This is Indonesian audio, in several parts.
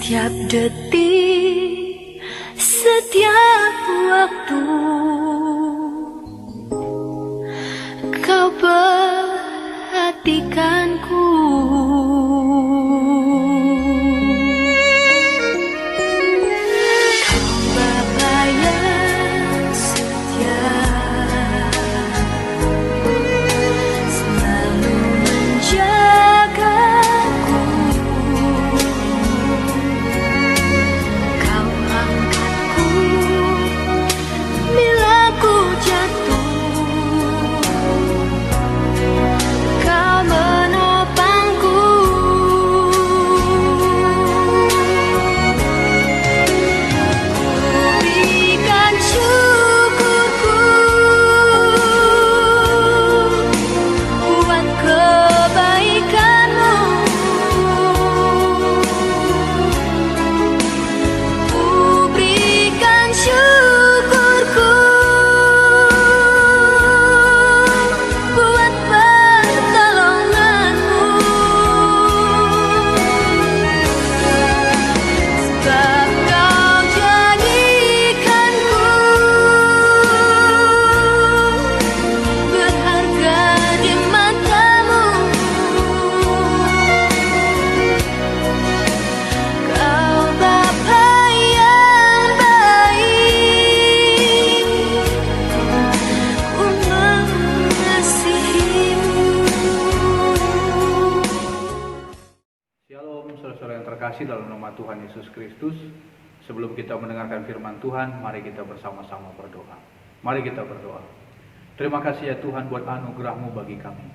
Setiap detik, setiap waktu, kau perhatikanku. Kau Bapa yang setia, selalu menjagaku. Kau angkatku bila ku jatuh. Kau menopangku. Berikan syukurku buat kebaikanmu. Ku berikan syukurku buat pertolonganmu. Sebab kau jadikanku berharga di matamu. Kau Bapa yang baik, ku mengasihimu. Shalom saudara-saudara yang terkasih dalam nama Tuhan Yesus Kristus. Sebelum kita mendengarkan firman Tuhan, mari kita bersama-sama berdoa. Mari kita berdoa. Terima kasih ya Tuhan buat anugerah-Mu bagi kami.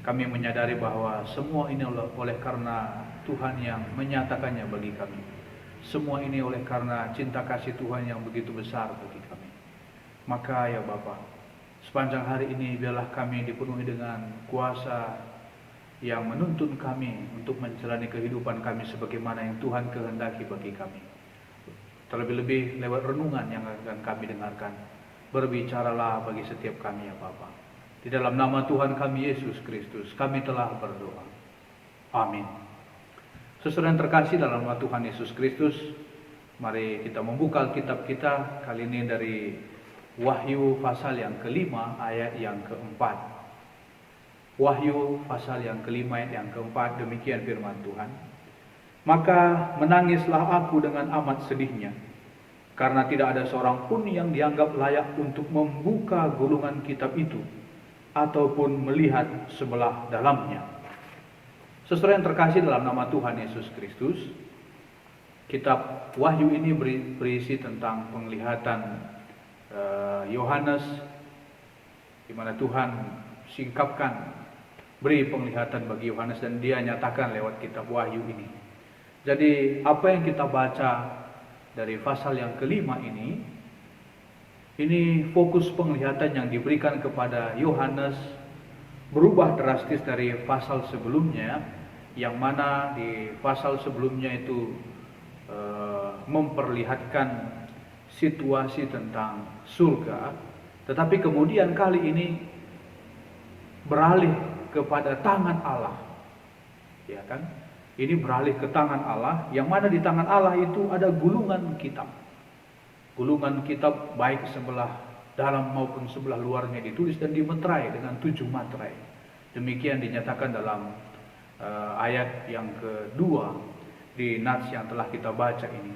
Kami menyadari bahwa semua ini oleh karena Tuhan yang menyatakannya bagi kami. Semua ini oleh karena cinta kasih Tuhan yang begitu besar bagi kami. Maka ya Bapa, sepanjang hari ini biarlah kami dipenuhi dengan kuasa yang menuntun kami untuk menjalani kehidupan kami sebagaimana yang Tuhan kehendaki bagi kami. Terlebih-lebih lewat renungan yang akan kami dengarkan. Berbicaralah bagi setiap kami ya Bapa. Di dalam nama Tuhan kami Yesus Kristus, kami telah berdoa. Amin. Saudara yang terkasih dalam nama Tuhan Yesus Kristus, mari kita membuka Alkitab kita kali ini dari Wahyu pasal yang kelima ayat yang keempat. Wahyu pasal yang kelima ayat yang keempat, demikian firman Tuhan. Maka menangislah aku dengan amat sedihnya, karena tidak ada seorang pun yang dianggap layak untuk membuka gulungan kitab itu, ataupun melihat sebelah dalamnya. Saudara yang terkasih dalam nama Tuhan Yesus Kristus, kitab Wahyu ini berisi tentang penglihatan Yohanes, di mana Tuhan singkapkan beri penglihatan bagi Yohanes dan dia nyatakan lewat kitab Wahyu ini. Jadi apa yang kita baca dari pasal yang kelima ini fokus penglihatan yang diberikan kepada Yohanes berubah drastis dari pasal sebelumnya, yang mana di pasal sebelumnya itu memperlihatkan situasi tentang surga, tetapi kemudian kali ini beralih kepada tangan Allah, ya kan? Ini beralih ke tangan Allah, yang mana di tangan Allah itu ada gulungan kitab. Gulungan kitab baik sebelah dalam maupun sebelah luarnya ditulis dan dimeterai dengan 7 materai. Demikian dinyatakan dalam ayat yang kedua di nats yang telah kita baca ini.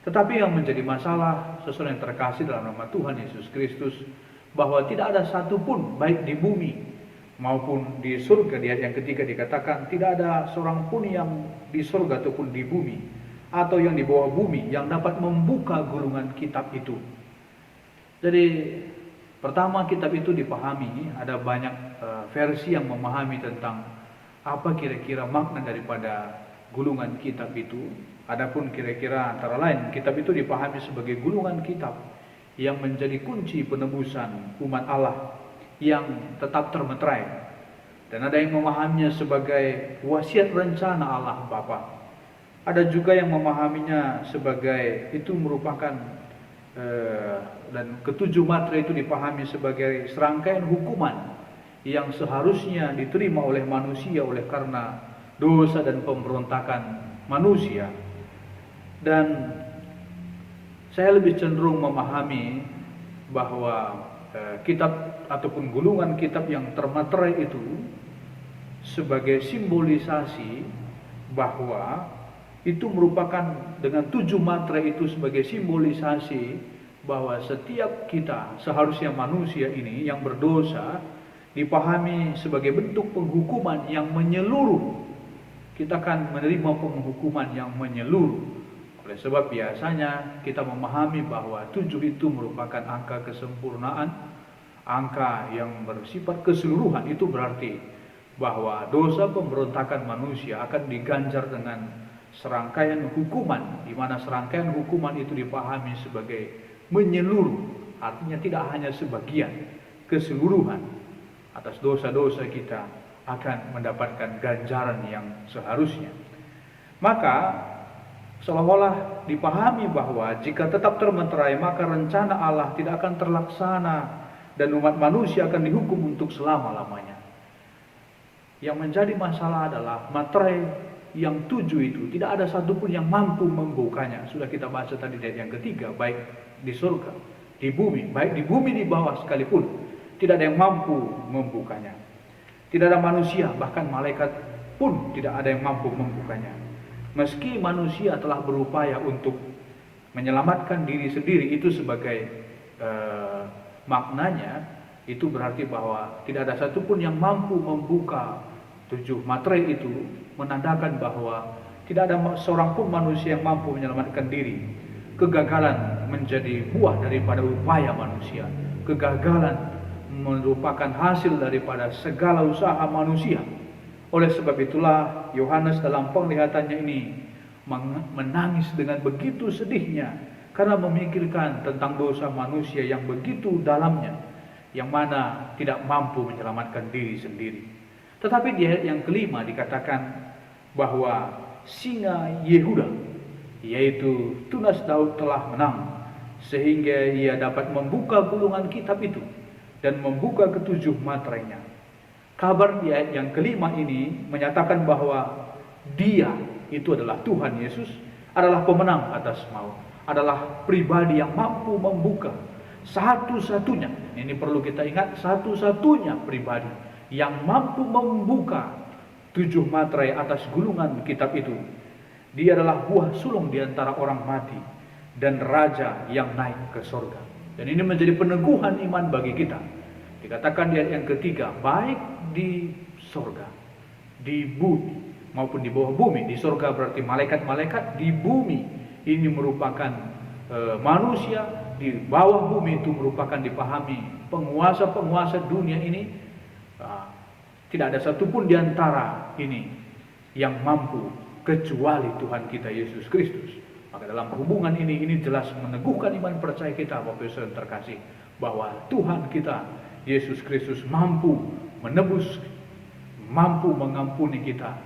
Tetapi yang menjadi masalah, sesuai yang terkasih dalam nama Tuhan Yesus Kristus, bahwa tidak ada satupun baik di bumi maupun di surga. Di ayat yang ketiga dikatakan tidak ada seorang pun yang di surga ataupun di bumi atau yang di bawah bumi yang dapat membuka gulungan kitab itu. Jadi pertama, kitab itu dipahami, ada banyak versi yang memahami tentang apa kira-kira makna daripada gulungan kitab itu. Adapun kira-kira antara lain, kitab itu dipahami sebagai gulungan kitab yang menjadi kunci penebusan umat Allah yang tetap termeterai. Dan ada yang memahaminya sebagai wasiat rencana Allah Bapa. Ada juga yang memahaminya sebagai itu merupakan dan ketujuh materai itu dipahami sebagai serangkaian hukuman yang seharusnya diterima oleh manusia oleh karena dosa dan pemberontakan manusia. Dan saya lebih cenderung memahami bahwa kitab ataupun gulungan kitab yang termaterai itu sebagai simbolisasi bahwa itu merupakan dengan 7 materai itu sebagai simbolisasi bahwa setiap kita seharusnya manusia ini yang berdosa dipahami sebagai bentuk penghukuman yang menyeluruh. Kita akan menerima penghukuman yang menyeluruh. Oleh sebab biasanya kita memahami bahwa 7 itu merupakan angka kesempurnaan, angka yang bersifat keseluruhan. Itu berarti bahwa dosa pemberontakan manusia akan diganjar dengan serangkaian hukuman, di mana serangkaian hukuman itu dipahami sebagai menyeluruh, artinya tidak hanya sebagian, keseluruhan atas dosa-dosa kita akan mendapatkan ganjaran yang seharusnya. Maka seolah-olah dipahami bahwa jika tetap termeterai maka rencana Allah tidak akan terlaksana dan umat manusia akan dihukum untuk selama-lamanya. Yang menjadi masalah adalah materai yang 7 itu tidak ada satupun yang mampu membukanya. Sudah kita baca tadi di ayat yang ketiga, baik di surga, di bumi, baik di bumi di bawah sekalipun tidak ada yang mampu membukanya. Tidak ada manusia, bahkan malaikat pun tidak ada yang mampu membukanya. Meski manusia telah berupaya untuk menyelamatkan diri sendiri, itu sebagai maknanya, itu berarti bahwa tidak ada satupun yang mampu membuka 7 materai itu, menandakan bahwa tidak ada seorang pun manusia yang mampu menyelamatkan diri. Kegagalan menjadi buah daripada upaya manusia. Kegagalan merupakan hasil daripada segala usaha manusia. Oleh sebab itulah Yohanes dalam penglihatannya ini menangis dengan begitu sedihnya karena memikirkan tentang dosa manusia yang begitu dalamnya, yang mana tidak mampu menyelamatkan diri sendiri. Tetapi di ayat yang kelima dikatakan bahwa singa Yehuda, yaitu tunas Daud, telah menang sehingga ia dapat membuka gulungan kitab itu dan membuka ke-7 materainya. Kabar di ayat yang kelima ini menyatakan bahwa dia, itu adalah Tuhan Yesus, adalah pemenang atas maut, adalah pribadi yang mampu membuka satu-satunya, ini perlu kita ingat, satu-satunya pribadi yang mampu membuka 7 materai atas gulungan kitab itu. Dia adalah buah sulung di antara orang mati dan raja yang naik ke surga. Dan ini menjadi peneguhan iman bagi kita. Dikatakan di ayat yang ketiga, baik di surga, di bumi maupun di bawah bumi. Di surga berarti malaikat-malaikat, di bumi ini merupakan manusia, di bawah bumi itu merupakan dipahami penguasa-penguasa dunia ini. Tidak ada satupun di antara ini yang mampu kecuali Tuhan kita Yesus Kristus. Maka dalam hubungan ini jelas meneguhkan iman percaya kita, Bapak Ibu Saudara terkasih, bahwa Tuhan kita Yesus Kristus mampu menebus, mampu mengampuni kita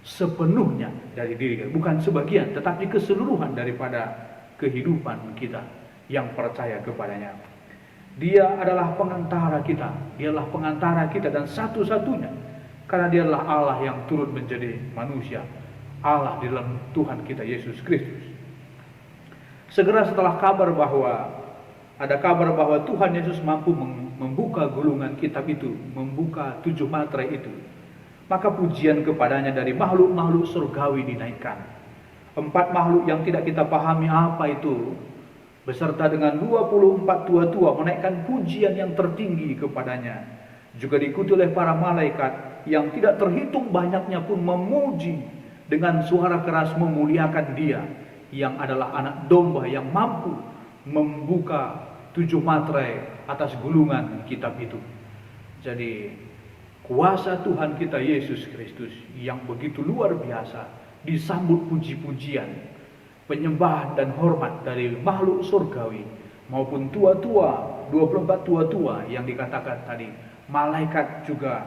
sepenuhnya dari diri kita, bukan sebagian, tetapi keseluruhan daripada kehidupan kita yang percaya kepadanya. Dia adalah pengantara kita, dialah pengantara kita dan satu-satunya, karena dia adalah Allah yang turut menjadi manusia, Allah di dalam Tuhan kita Yesus Kristus. Segera setelah ada kabar bahwa Tuhan Yesus mampu membuka gulungan kitab itu, membuka 7 materai itu, maka pujian kepadanya dari makhluk-makhluk surgawi dinaikkan. 4 makhluk yang tidak kita pahami apa itu, beserta dengan 24 tua-tua menaikkan pujian yang tertinggi kepadanya. Juga diikuti oleh para malaikat yang tidak terhitung banyaknya pun memuji dengan suara keras memuliakan Dia yang adalah anak domba yang mampu membuka 7 materai atas gulungan kitab itu. Jadi kuasa Tuhan kita Yesus Kristus yang begitu luar biasa disambut puji-pujian, penyembahan dan hormat dari makhluk surgawi maupun tua-tua, 24 tua-tua yang dikatakan tadi. Malaikat juga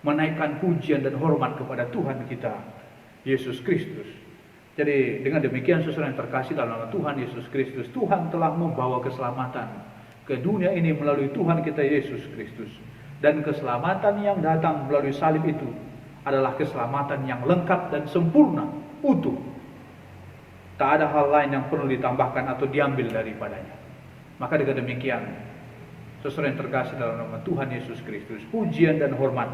menaikkan pujian dan hormat kepada Tuhan kita Yesus Kristus. Jadi dengan demikian saudara yang terkasih dalam nama Tuhan Yesus Kristus, Tuhan telah membawa keselamatan ke dunia ini melalui Tuhan kita Yesus Kristus. Dan keselamatan yang datang melalui salib itu adalah keselamatan yang lengkap dan sempurna, utuh. Tak ada hal lain yang perlu ditambahkan atau diambil daripadanya. Maka dengan demikian, saudara yang terkasih dalam nama Tuhan Yesus Kristus, pujian dan hormat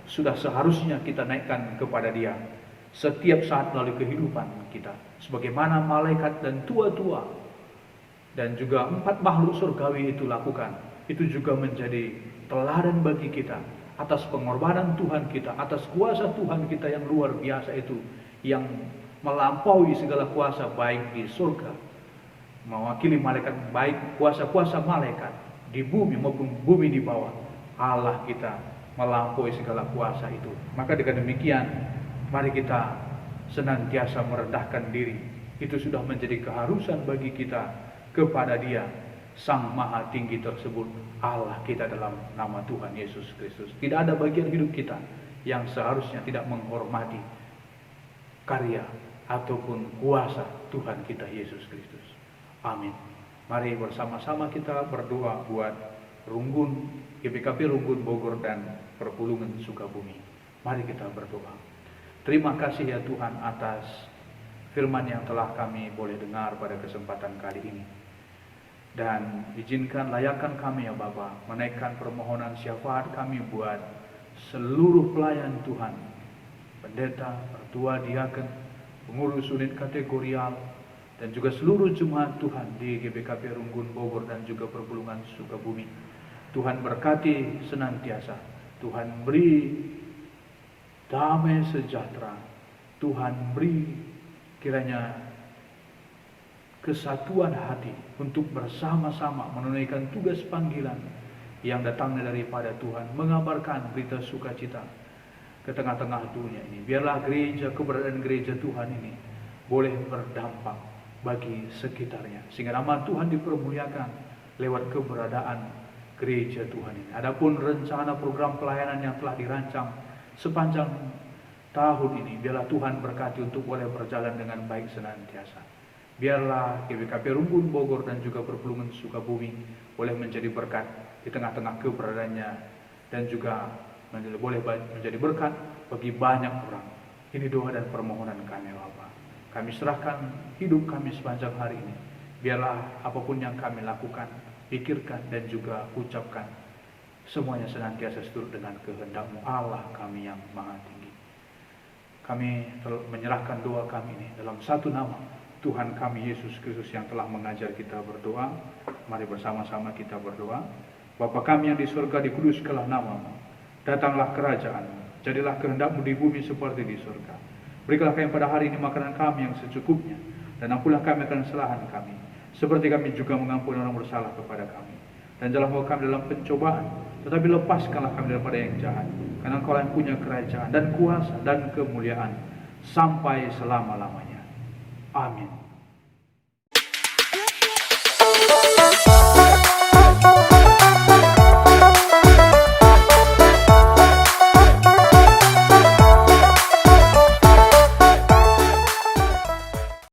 sudah seharusnya kita naikkan kepada Dia setiap saat melalui kehidupan kita. Sebagaimana malaikat dan tua-tua dan juga 4 makhluk surgawi itu lakukan, itu juga menjadi teladan bagi kita atas pengorbanan Tuhan kita, atas kuasa Tuhan kita yang luar biasa itu, yang melampaui segala kuasa baik di surga, mewakili malaikat, baik kuasa-kuasa malaikat di bumi maupun bumi di bawah. Allah kita melampaui segala kuasa itu. Maka dengan demikian, mari kita senantiasa merendahkan diri. Itu sudah menjadi keharusan bagi kita kepada Dia, Sang Maha Tinggi tersebut, Allah kita dalam nama Tuhan Yesus Kristus. Tidak ada bagian hidup kita yang seharusnya tidak menghormati karya ataupun kuasa Tuhan kita Yesus Kristus. Amin. Mari bersama-sama kita berdoa buat Runggun, GBKP Runggun Bogor dan Perpulungan Sukabumi. Mari kita berdoa. Terima kasih ya Tuhan atas firman yang telah kami boleh dengar pada kesempatan kali ini. Dan izinkan layakan kami ya Bapa, menaikkan permohonan syafaat kami buat seluruh pelayan Tuhan, pendeta, pertua, diaken, pengurus unit kategorial, dan juga seluruh jemaat Tuhan di GBKP Runggun Bogor dan juga Perpulungan Sukabumi. Tuhan berkati senantiasa, Tuhan beri damai sejahtera, Tuhan beri kiranya kesatuan hati untuk bersama-sama menunaikan tugas panggilan yang datangnya daripada Tuhan, mengabarkan berita sukacita ke tengah-tengah dunia ini. Biarlah gereja, keberadaan gereja Tuhan ini boleh berdampak bagi sekitarnya, sehingga nama Tuhan dipermuliakan lewat keberadaan gereja Tuhan ini. Adapun rencana program pelayanan yang telah dirancang sepanjang tahun ini, biarlah Tuhan berkati untuk boleh berjalan dengan baik senantiasa. Biarlah GBKP Runggun Bogor dan juga Perpulungan Sukabumi boleh menjadi berkat di tengah-tengah keberadaannya, dan juga boleh menjadi berkat bagi banyak orang. Ini doa dan permohonan kami Bapa. Kami serahkan hidup kami sepanjang hari ini. Biarlah apapun yang kami lakukan, pikirkan dan juga ucapkan, semuanya senantiasa seturut dengan kehendak-Mu Allah kami yang Maha Tinggi. Kami menyerahkan doa kami ini dalam satu nama Tuhan kami Yesus Kristus yang telah mengajar kita berdoa. Mari bersama-sama kita berdoa. Bapa kami yang di surga, dikuduskanlah nama-Mu. Datanglah kerajaan-Mu. Jadilah kehendak-Mu di bumi seperti di surga. Berikanlah kami pada hari ini makanan kami yang secukupnya, dan ampunilah kami akan kesalahan kami, seperti kami juga mengampuni orang bersalah kepada kami. Dan janganlah bawa kami dalam pencobaan, tetapi lepaskanlah kami daripada yang jahat. Karena Engkau yang punya kerajaan dan kuasa dan kemuliaan sampai selama-lamanya. Amin.